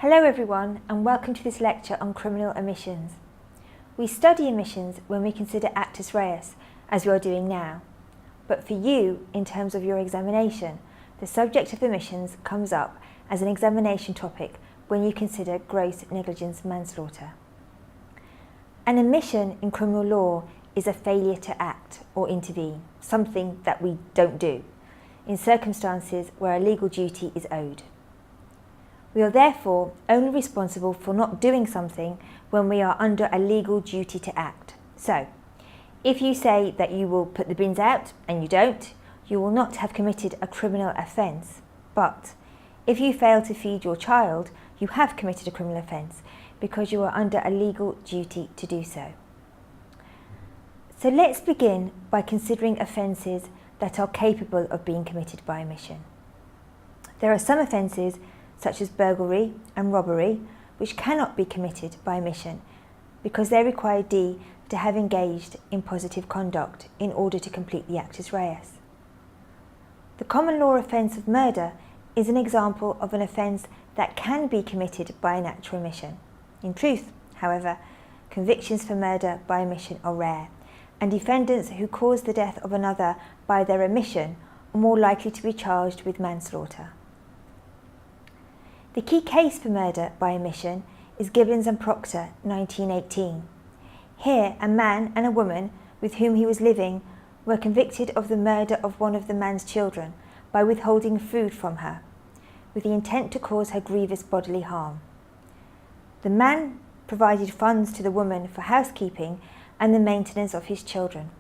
Hello everyone and welcome to this lecture on criminal omissions. We study omissions when we consider actus reus, as we are doing now. But for you, in terms of your examination, the subject of omissions comes up as an examination topic when you consider gross negligence manslaughter. An omission in criminal law is a failure to act or intervene, something that we don't do, in circumstances where a legal duty is owed. We are therefore only responsible for not doing something when we are under a legal duty to act. So, if you say that you will put the bins out and you don't, you will not have committed a criminal offence. But if you fail to feed your child, you have committed a criminal offence because you are under a legal duty to do so. So let's begin by considering offences that are capable of being committed by omission. There are some offences such as burglary and robbery, which cannot be committed by omission because they require D to have engaged in positive conduct in order to complete the actus reus. The common law offence of murder is an example of an offence that can be committed by an actual omission. In truth, however, convictions for murder by omission are rare, and defendants who cause the death of another by their omission are more likely to be charged with manslaughter. The key case for murder by omission is Gibbons and Proctor, 1918. Here, a man and a woman with whom he was living were convicted of the murder of one of the man's children by withholding food from her, with the intent to cause her grievous bodily harm. The man provided funds to the woman for housekeeping and the maintenance of his children.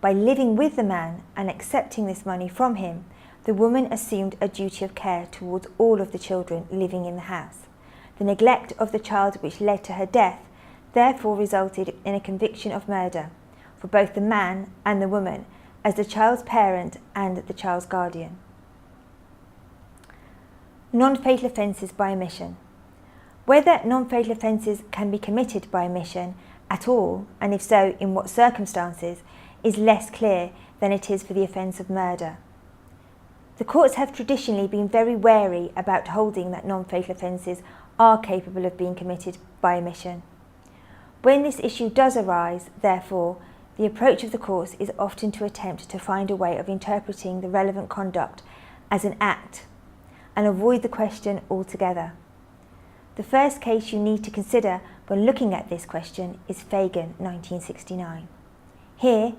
By living with the man and accepting this money from him, the woman assumed a duty of care towards all of the children living in the house. The neglect of the child which led to her death therefore resulted in a conviction of murder for both the man and the woman as the child's parent and the child's guardian. Non-fatal offences by omission. Whether non-fatal offences can be committed by omission at all, and if so, in what circumstances, is less clear than it is for the offence of murder. The courts have traditionally been very wary about holding that non-fatal offences are capable of being committed by omission. When this issue does arise, therefore, the approach of the courts is often to attempt to find a way of interpreting the relevant conduct as an act and avoid the question altogether. The first case you need to consider when looking at this question is Fagan, 1969. Here,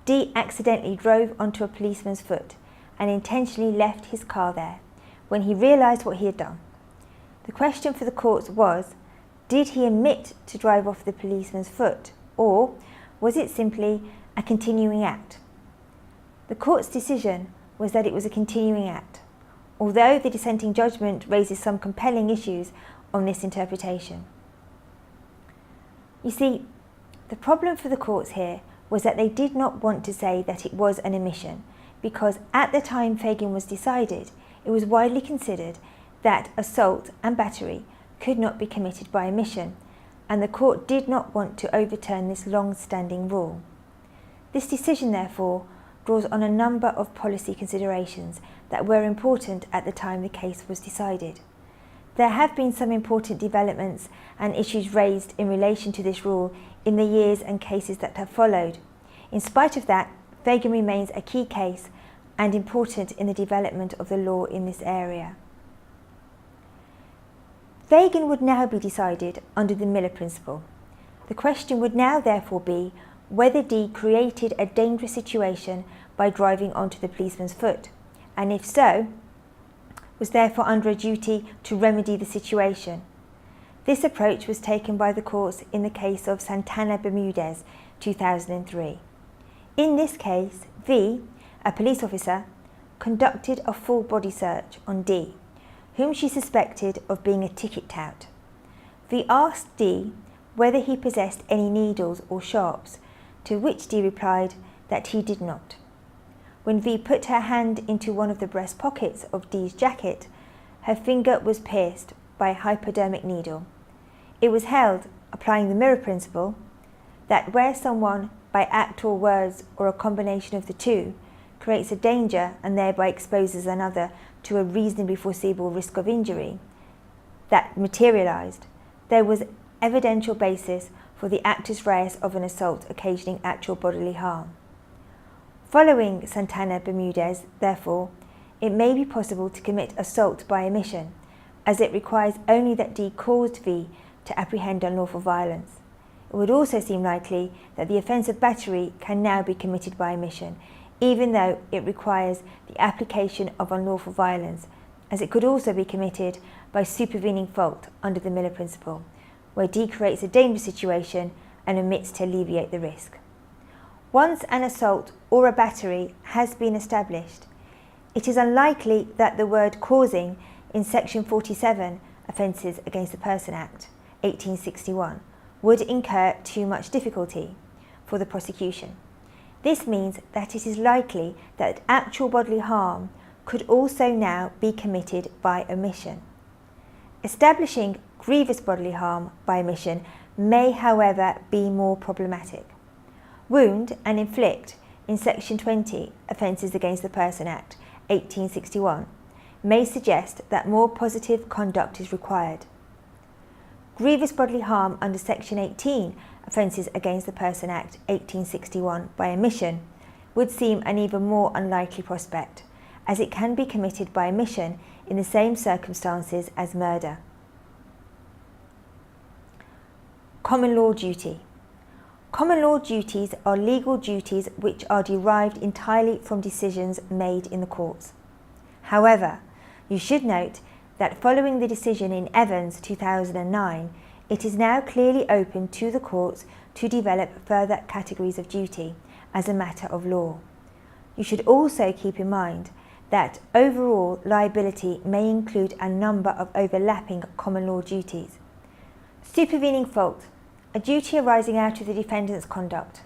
D accidentally drove onto a policeman's foot and intentionally left his car there when he realised what he had done. The question for the courts was, did he omit to drive off the policeman's foot, or was it simply a continuing act? The court's decision was that it was a continuing act, although the dissenting judgment raises some compelling issues on this interpretation. You see, the problem for the courts here was that they did not want to say that it was an omission, because at the time Fagan was decided, it was widely considered that assault and battery could not be committed by omission, and the court did not want to overturn this long-standing rule. This decision, therefore, draws on a number of policy considerations that were important at the time the case was decided. There have been some important developments and issues raised in relation to this rule in the years and cases that have followed. In spite of that, Fagan remains a key case and important in the development of the law in this area. Fagan would now be decided under the Miller principle. The question would now therefore be whether D created a dangerous situation by driving onto the policeman's foot, and if so, was therefore under a duty to remedy the situation. This approach was taken by the courts in the case of Santana Bermudez, 2003. In this case, V, a police officer, conducted a full body search on D, whom she suspected of being a ticket tout. V asked D whether he possessed any needles or sharps, to which D replied that he did not. When V put her hand into one of the breast pockets of D's jacket, her finger was pierced by a hypodermic needle. It was held, applying the Mirror principle, that where someone, by act or words or a combination of the two, creates a danger and thereby exposes another to a reasonably foreseeable risk of injury, that materialised, there was evidential basis for the actus reus of an assault occasioning actual bodily harm. Following Santana Bermudez, therefore, it may be possible to commit assault by omission, as it requires only that D caused V to apprehend unlawful violence. It would also seem likely that the offence of battery can now be committed by omission, even though it requires the application of unlawful violence, as it could also be committed by supervening fault under the Miller principle, where D creates a dangerous situation and omits to alleviate the risk. Once an assault or a battery has been established, it is unlikely that the word causing in Section 47, Offences Against the Person Act, 1861, would incur too much difficulty for the prosecution. This means that it is likely that actual bodily harm could also now be committed by omission. Establishing grievous bodily harm by omission may, however, be more problematic. Wound and inflict in Section 20, Offences Against the Person Act, 1861, may suggest that more positive conduct is required. Grievous bodily harm under Section 18, Offences Against the Person Act, 1861, by omission would seem an even more unlikely prospect, as it can be committed by omission in the same circumstances as murder. Common law duty. Common law duties are legal duties which are derived entirely from decisions made in the courts. However, you should note that following the decision in Evans 2009, it is now clearly open to the courts to develop further categories of duty as a matter of law. You should also keep in mind that overall liability may include a number of overlapping common law duties. Supervening fault, a duty arising out of the defendant's conduct.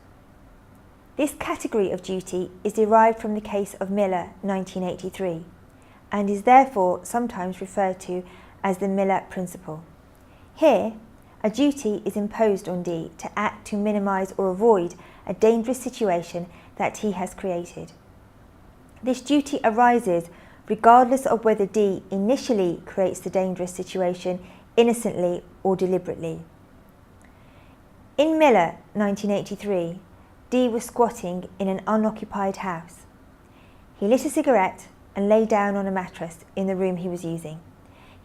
This category of duty is derived from the case of Miller, 1983, and is therefore sometimes referred to as the Miller principle. Here, a duty is imposed on D to act to minimise or avoid a dangerous situation that he has created. This duty arises regardless of whether D initially creates the dangerous situation innocently or deliberately. In Miller, 1983, D was squatting in an unoccupied house. He lit a cigarette and lay down on a mattress in the room he was using.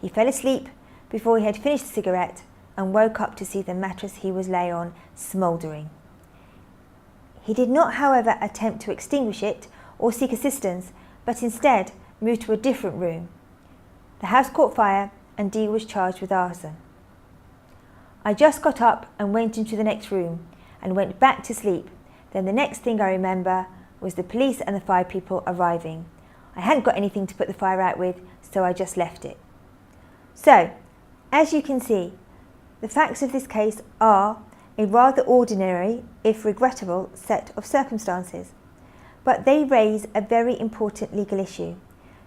He fell asleep before he had finished the cigarette and woke up to see the mattress he was lay on smouldering. He did not, however, attempt to extinguish it or seek assistance, but instead moved to a different room. The house caught fire and D was charged with arson. I just got up and went into the next room and went back to sleep. Then the next thing I remember was the police and the fire people arriving. I hadn't got anything to put the fire out with, so I just left it. So, as you can see, the facts of this case are a rather ordinary, if regrettable, set of circumstances. But they raise a very important legal issue.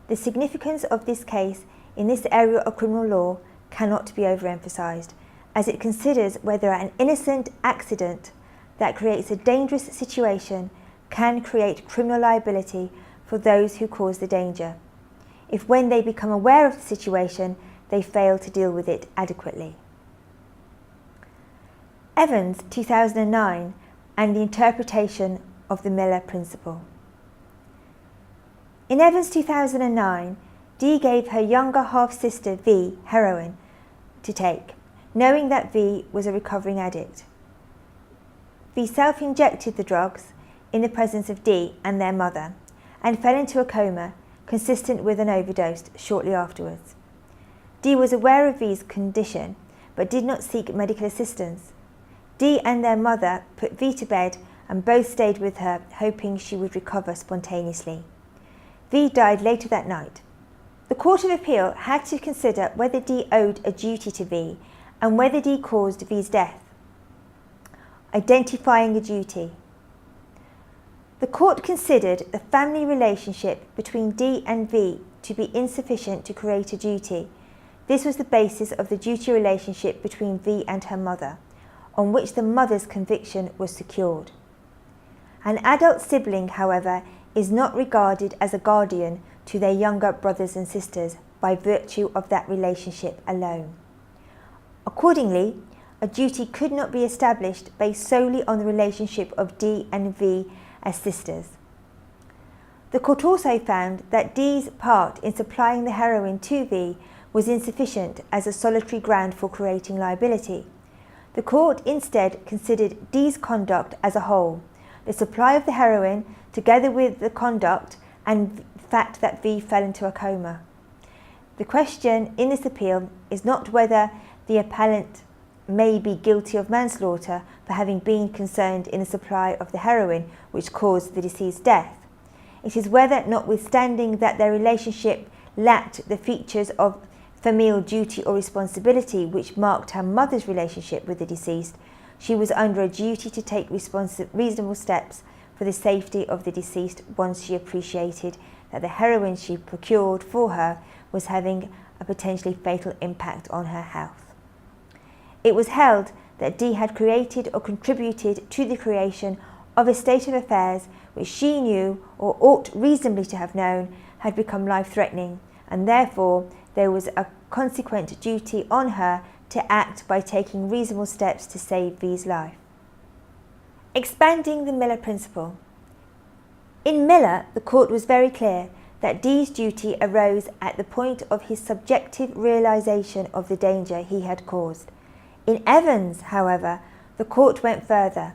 The significance of this case in this area of criminal law cannot be overemphasised, as it considers whether an innocent accident that creates a dangerous situation can create criminal liability for those who cause the danger, if when they become aware of the situation, they fail to deal with it adequately. Evans, 2009, and the interpretation of the Miller principle. In Evans 2009, D gave her younger half-sister V heroin to take, knowing that V was a recovering addict. V self-injected the drugs in the presence of D and their mother and fell into a coma consistent with an overdose shortly afterwards. D was aware of V's condition but did not seek medical assistance. D and their mother put V to bed and both stayed with her, hoping she would recover spontaneously. V died later that night. The Court of Appeal had to consider whether D owed a duty to V and whether D caused V's death. Identifying a duty. The court considered the family relationship between D and V to be insufficient to create a duty. This was the basis of the duty relationship between V and her mother, on which the mother's conviction was secured. An adult sibling, however, is not regarded as a guardian to their younger brothers and sisters by virtue of that relationship alone. Accordingly, a duty could not be established based solely on the relationship of D and V as sisters. The court also found that D's part in supplying the heroin to V was insufficient as a solitary ground for creating liability. The court instead considered D's conduct as a whole, the supply of the heroin together with the conduct and the fact that V fell into a coma. The question in this appeal is not whether the appellant may be guilty of manslaughter for having been concerned in the supply of the heroin which caused the deceased's death. It is whether, notwithstanding that their relationship lacked the features of familial duty or responsibility which marked her mother's relationship with the deceased, she was under a duty to take reasonable steps for the safety of the deceased once she appreciated that the heroin she procured for her was having a potentially fatal impact on her health. It was held that D had created or contributed to the creation of a state of affairs which she knew or ought reasonably to have known had become life-threatening, and therefore there was a consequent duty on her to act by taking reasonable steps to save V's life. Expanding the Miller principle. In Miller, the court was very clear that D's duty arose at the point of his subjective realisation of the danger he had caused. In Evans, however, the court went further.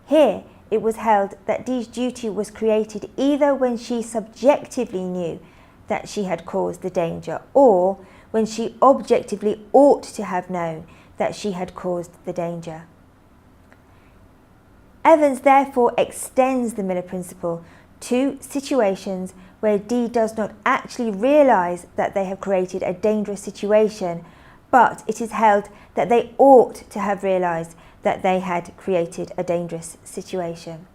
Here, it was held that D's duty was created either when she subjectively knew that she had caused the danger or when she objectively ought to have known that she had caused the danger. Evans therefore extends the Miller principle to situations where D does not actually realise that they have created a dangerous situation, but it is held that they ought to have realised that they had created a dangerous situation.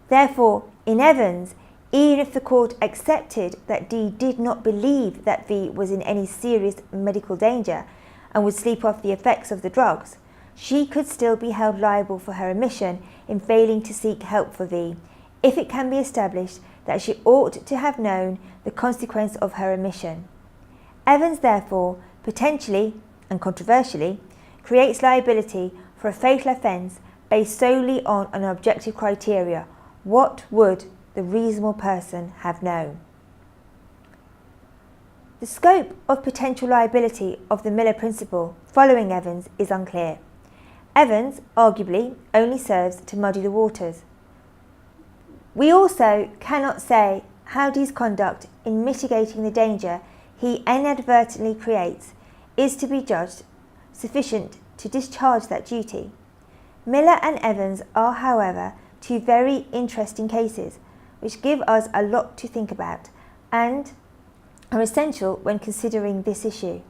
Therefore, in Evans, even if the court accepted that D did not believe that V was in any serious medical danger and would sleep off the effects of the drugs, she could still be held liable for her omission in failing to seek help for V, if it can be established that she ought to have known the consequence of her omission. Evans therefore, potentially and controversially, creates liability for a fatal offence based solely on an objective criteria: what would the reasonable person have known? The scope of potential liability of the Miller principle following Evans is unclear. Evans, arguably, only serves to muddy the waters. We also cannot say how D's conduct in mitigating the danger he inadvertently creates is to be judged sufficient to discharge that duty. Miller and Evans are, however, two very interesting cases which give us a lot to think about and are essential when considering this issue.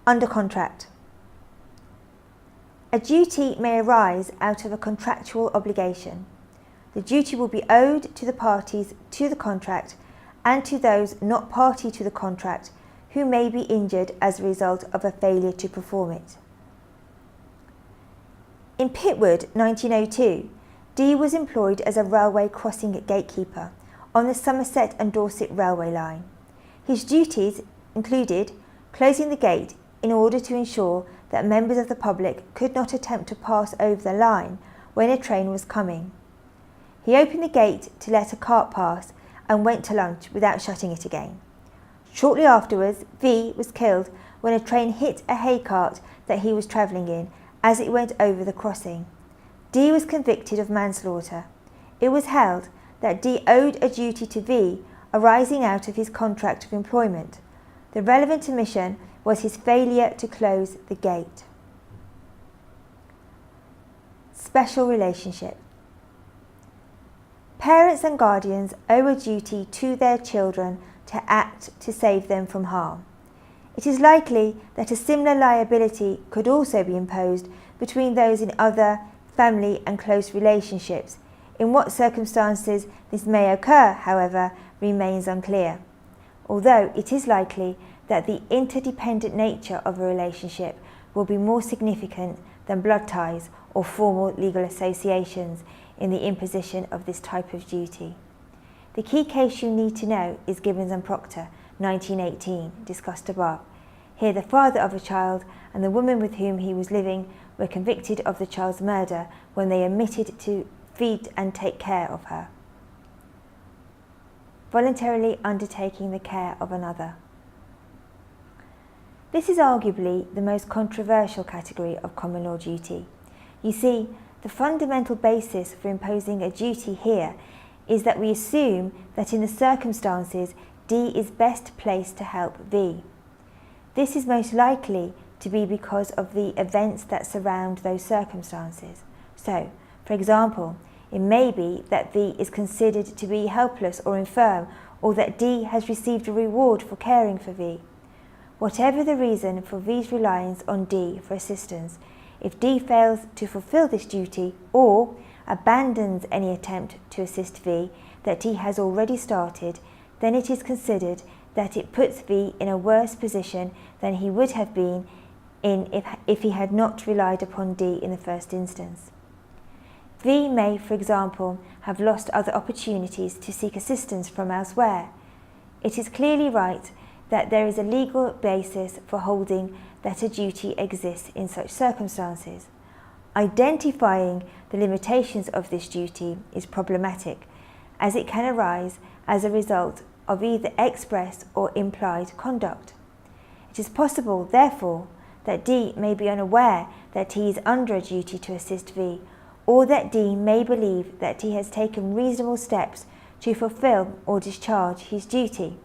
Under contract. A duty may arise out of a contractual obligation. The duty will be owed to the parties to the contract and to those not party to the contract who may be injured as a result of a failure to perform it. In Pitwood 1902, D was employed as a railway crossing gatekeeper on the Somerset and Dorset railway line. His duties included closing the gate in order to ensure that members of the public could not attempt to pass over the line when a train was coming. He opened the gate to let a cart pass and went to lunch without shutting it again. Shortly afterwards, V was killed when a train hit a hay cart that he was travelling in as it went over the crossing. D was convicted of manslaughter. It was held that D owed a duty to V arising out of his contract of employment. The relevant omission was his failure to close the gate. Special relationship. Parents and guardians owe a duty to their children to act to save them from harm. It is likely that a similar liability could also be imposed between those in other family and close relationships. In what circumstances this may occur, however, remains unclear, although it is likely that the interdependent nature of a relationship will be more significant than blood ties or formal legal associations in the imposition of this type of duty. The key case you need to know is Gibbons and Proctor, 1918, discussed above. Here the father of a child and the woman with whom he was living were convicted of the child's murder when they omitted to feed and take care of her. Voluntarily undertaking the care of another. This is arguably the most controversial category of common law duty. You see, the fundamental basis for imposing a duty here is that we assume that in the circumstances D is best placed to help V. This is most likely to be because of the events that surround those circumstances. So, for example, it may be that V is considered to be helpless or infirm, or that D has received a reward for caring for V. Whatever the reason for V's reliance on D for assistance, if D fails to fulfill this duty or abandons any attempt to assist V that D has already started, then it is considered that it puts V in a worse position than he would have been in if he had not relied upon D in the first instance. V may, for example, have lost other opportunities to seek assistance from elsewhere. It is clearly right that there is a legal basis for holding that a duty exists in such circumstances. Identifying the limitations of this duty is problematic, as it can arise as a result of either express or implied conduct. It is possible, therefore, that D may be unaware that he is under a duty to assist V, or that D may believe that he has taken reasonable steps to fulfill or discharge his duty.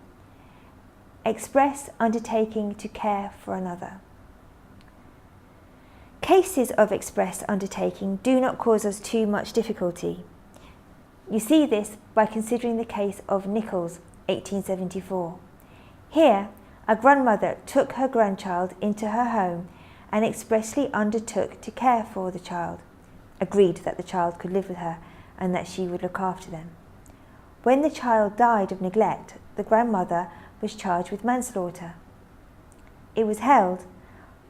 Express undertaking to care for another. Cases of express undertaking do not cause us too much difficulty. You see this by considering the case of Nichols, 1874. Here, a grandmother took her grandchild into her home and expressly undertook to care for the child, agreed that the child could live with her and that she would look after them. When the child died of neglect, the grandmother was charged with manslaughter. It was held,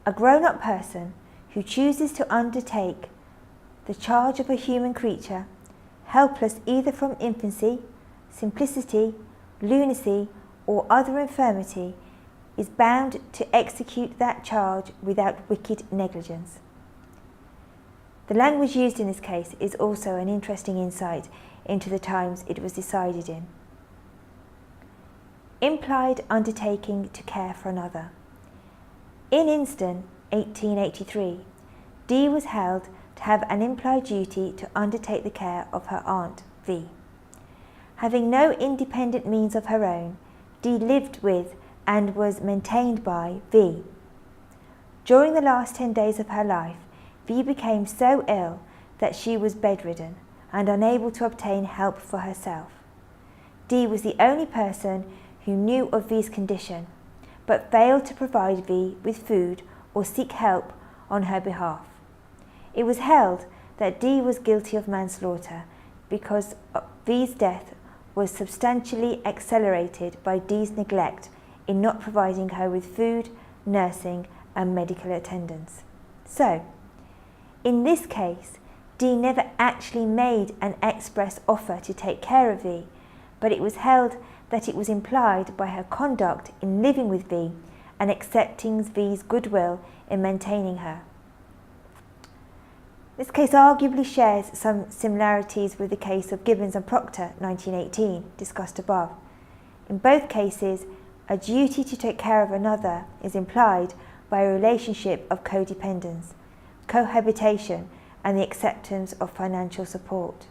a grown-up person who chooses to undertake the charge of a human creature, helpless either from infancy, simplicity, lunacy, or other infirmity, is bound to execute that charge without wicked negligence. The language used in this case is also an interesting insight into the times it was decided in. Implied undertaking to care for another. In Inston, 1883, D was held to have an implied duty to undertake the care of her aunt, V. Having no independent means of her own, D lived with and was maintained by V. During the last 10 days of her life, V became so ill that she was bedridden and unable to obtain help for herself. D was the only person who knew of V's condition, but failed to provide V with food or seek help on her behalf. It was held that D was guilty of manslaughter because V's death was substantially accelerated by D's neglect in not providing her with food, nursing, and medical attendance. So, in this case, D never actually made an express offer to take care of V, but it was held that it was implied by her conduct in living with V and accepting V's goodwill in maintaining her. This case arguably shares some similarities with the case of Gibbons and Proctor, 1918, discussed above. In both cases, a duty to take care of another is implied by a relationship of codependence, cohabitation, and the acceptance of financial support.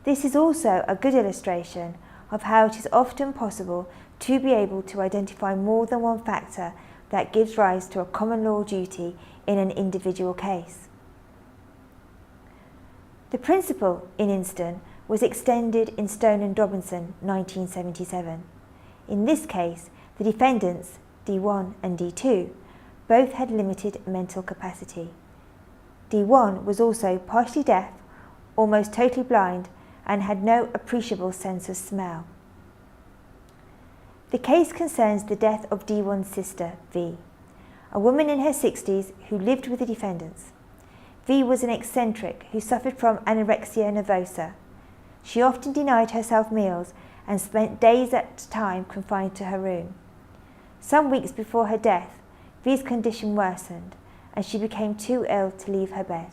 This is also a good illustration of how it is often possible to be able to identify more than one factor that gives rise to a common law duty in an individual case. The principle in Inston was extended in Stone and Robinson, 1977. In this case, the defendants, D1 and D2, both had limited mental capacity. D1 was also partially deaf, almost totally blind, and had no appreciable sense of smell. The case concerns the death of D1's sister, V, a woman in her 60s who lived with the defendants. V was an eccentric who suffered from anorexia nervosa. She often denied herself meals and spent days at a time confined to her room. Some weeks before her death, V's condition worsened and she became too ill to leave her bed.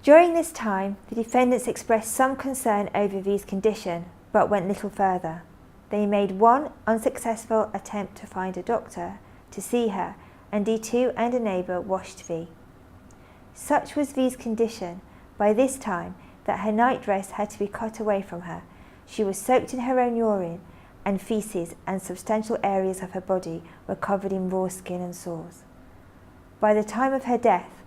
During this time, the defendants expressed some concern over V's condition, but went little further. They made one unsuccessful attempt to find a doctor to see her, and D2 and a neighbour washed V. Such was V's condition by this time that her nightdress had to be cut away from her. She was soaked in her own urine and feces, and substantial areas of her body were covered in raw skin and sores. By the time of her death,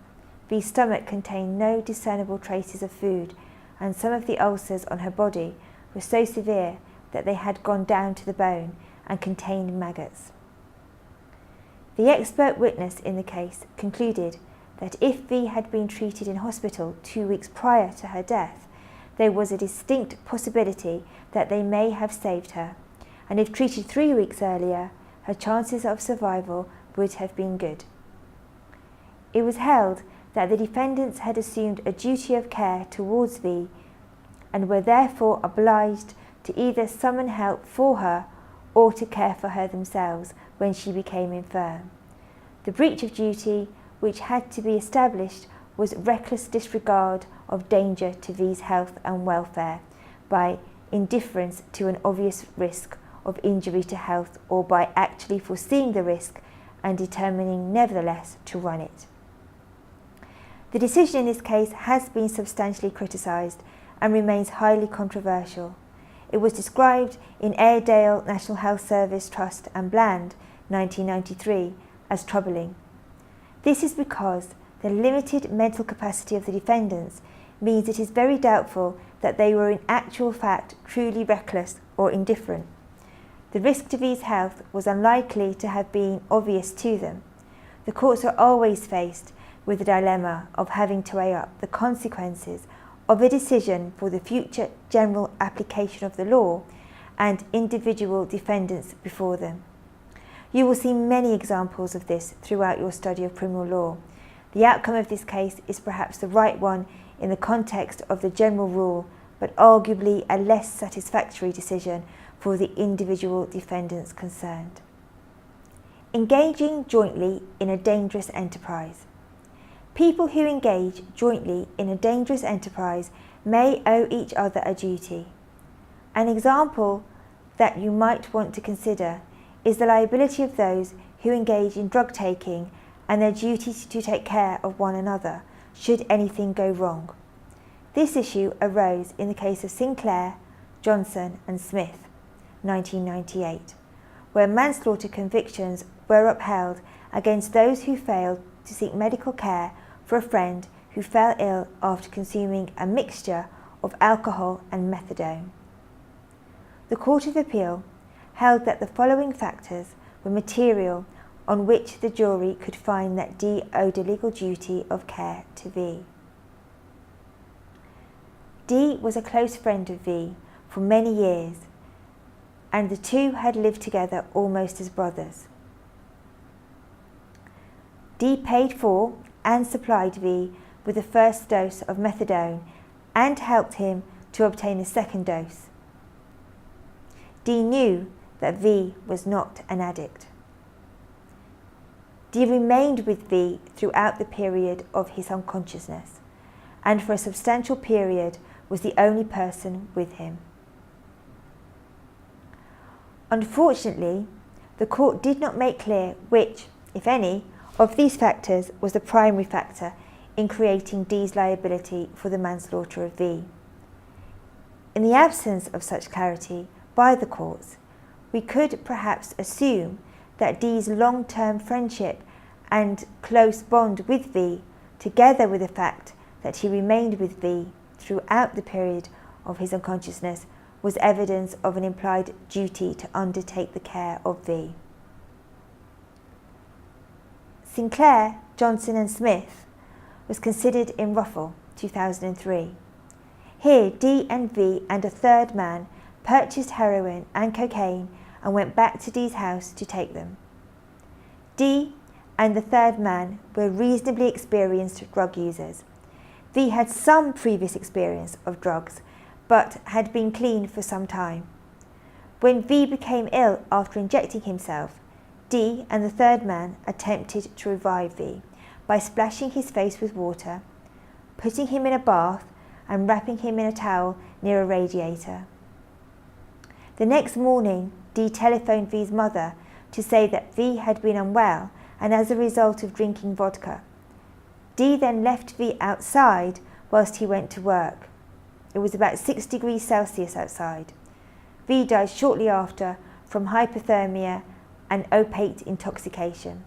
V's stomach contained no discernible traces of food, and some of the ulcers on her body were so severe that they had gone down to the bone and contained maggots. The expert witness in the case concluded that if V had been treated in hospital 2 weeks prior to her death, there was a distinct possibility that they may have saved her, and if treated 3 weeks earlier, her chances of survival would have been good. It was held that the defendants had assumed a duty of care towards V and were therefore obliged to either summon help for her or to care for her themselves when she became infirm. The breach of duty which had to be established was reckless disregard of danger to V's health and welfare by indifference to an obvious risk of injury to health, or by actually foreseeing the risk and determining nevertheless to run it. The decision in this case has been substantially criticised and remains highly controversial. It was described in Airedale National Health Service Trust and Bland, 1993, as troubling. This is because the limited mental capacity of the defendants means it is very doubtful that they were in actual fact truly reckless or indifferent. The risk to V's health was unlikely to have been obvious to them. The courts are always faced with the dilemma of having to weigh up the consequences of a decision for the future general application of the law and individual defendants before them. You will see many examples of this throughout your study of criminal law. The outcome of this case is perhaps the right one in the context of the general rule, but arguably a less satisfactory decision for the individual defendants concerned. Engaging jointly in a dangerous enterprise. People who engage jointly in a dangerous enterprise may owe each other a duty. An example that you might want to consider is the liability of those who engage in drug taking and their duty to take care of one another should anything go wrong. This issue arose in the case of Sinclair, Johnson and Smith, 1998, where manslaughter convictions were upheld against those who failed to seek medical care for a friend who fell ill after consuming a mixture of alcohol and methadone. The Court of Appeal held that the following factors were material on which the jury could find that D owed a legal duty of care to V. D was a close friend of V for many years, and the two had lived together almost as brothers. D paid for and supplied V with the first dose of methadone and helped him to obtain a second dose. D knew that V was not an addict. D remained with V throughout the period of his unconsciousness, and for a substantial period was the only person with him. Unfortunately, the court did not make clear which, if any, of these factors was the primary factor in creating D's liability for the manslaughter of V. In the absence of such clarity by the courts, we could perhaps assume that D's long-term friendship and close bond with V, together with the fact that he remained with V throughout the period of his unconsciousness, was evidence of an implied duty to undertake the care of V. Sinclair, Johnson and Smith was considered in Ruffle, 2003. Here, D and V and a third man purchased heroin and cocaine and went back to D's house to take them. D and the third man were reasonably experienced drug users. V had some previous experience of drugs, but had been clean for some time. When V became ill after injecting himself, D and the third man attempted to revive V by splashing his face with water, putting him in a bath and wrapping him in a towel near a radiator. The next morning, D telephoned V's mother to say that V had been unwell and as a result of drinking vodka. D then left V outside whilst he went to work. It was about 6 degrees Celsius outside. V died shortly after from hypothermia and opiate intoxication.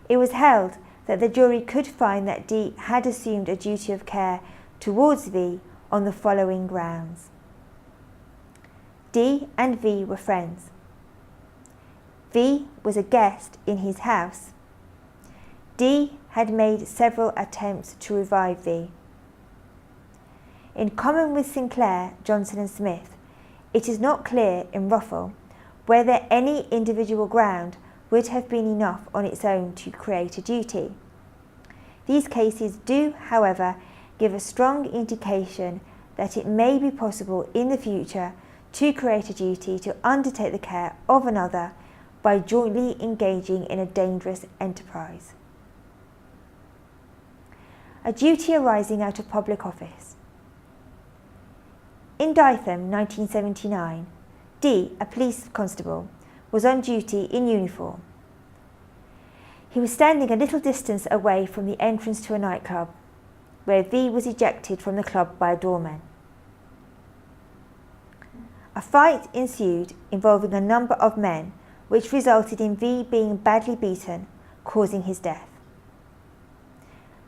It was held that the jury could find that D had assumed a duty of care towards V on the following grounds. D and V were friends. V was a guest in his house. D had made several attempts to revive V. In common with Sinclair, Johnson and Smith, it is not clear in Ruffle whether any individual ground would have been enough on its own to create a duty. These cases do, however, give a strong indication that it may be possible in the future to create a duty to undertake the care of another by jointly engaging in a dangerous enterprise. A duty arising out of public office. In Ditham, 1979, D, a police constable, was on duty in uniform. He was standing a little distance away from the entrance to a nightclub, where V was ejected from the club by a doorman. A fight ensued involving a number of men, which resulted in V being badly beaten, causing his death.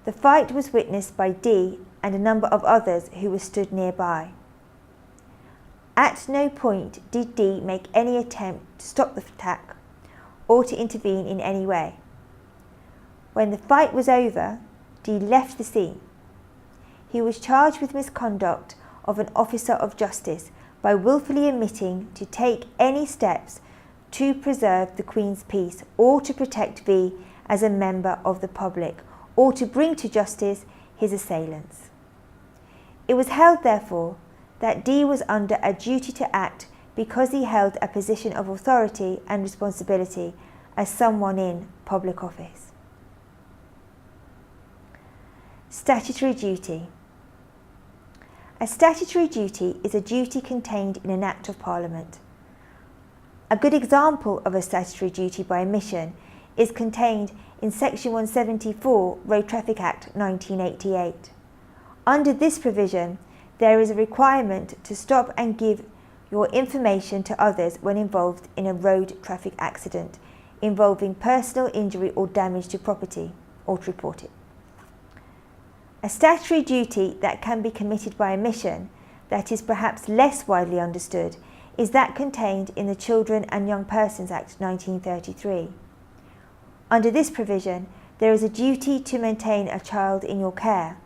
The fight was witnessed by D and a number of others who were stood nearby. At no point did D make any attempt to stop the attack or to intervene in any way. When the fight was over, D left the scene. He was charged with misconduct of an officer of justice by willfully omitting to take any steps to preserve the Queen's peace or to protect V as a member of the public or to bring to justice his assailants. It was held, therefore, that D was under a duty to act because he held a position of authority and responsibility as someone in public office. Statutory duty. A statutory duty is a duty contained in an Act of Parliament. A good example of a statutory duty by omission is contained in Section 174 Road Traffic Act 1988. Under this provision, there is a requirement to stop and give your information to others when involved in a road traffic accident involving personal injury or damage to property, or to report it. A statutory duty that can be committed by omission, that is perhaps less widely understood, is that contained in the Children and Young Persons Act 1933. Under this provision, there is a duty to maintain a child in your care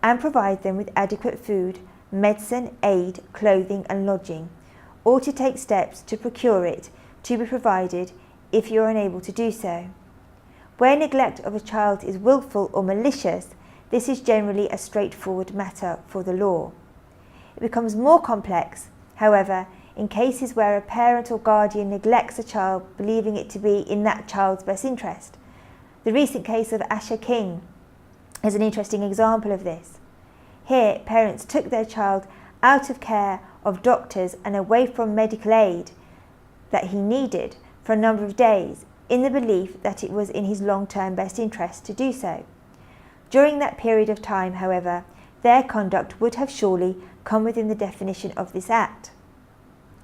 and provide them with adequate food, medicine, aid, clothing and lodging, or to take steps to procure it to be provided if you are unable to do so. Where neglect of a child is willful or malicious, this is generally a straightforward matter for the law. It becomes more complex, however, in cases where a parent or guardian neglects a child believing it to be in that child's best interest. The recent case of Asher King is an interesting example of this. Here, parents took their child out of care of doctors and away from medical aid that he needed for a number of days in the belief that it was in his long-term best interest to do so. During that period of time, however, their conduct would have surely come within the definition of this Act.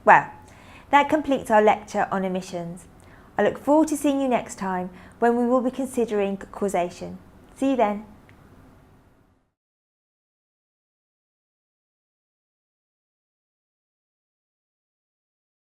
Well, that completes our lecture on omissions. I look forward to seeing you next time when we will be considering causation. See you then.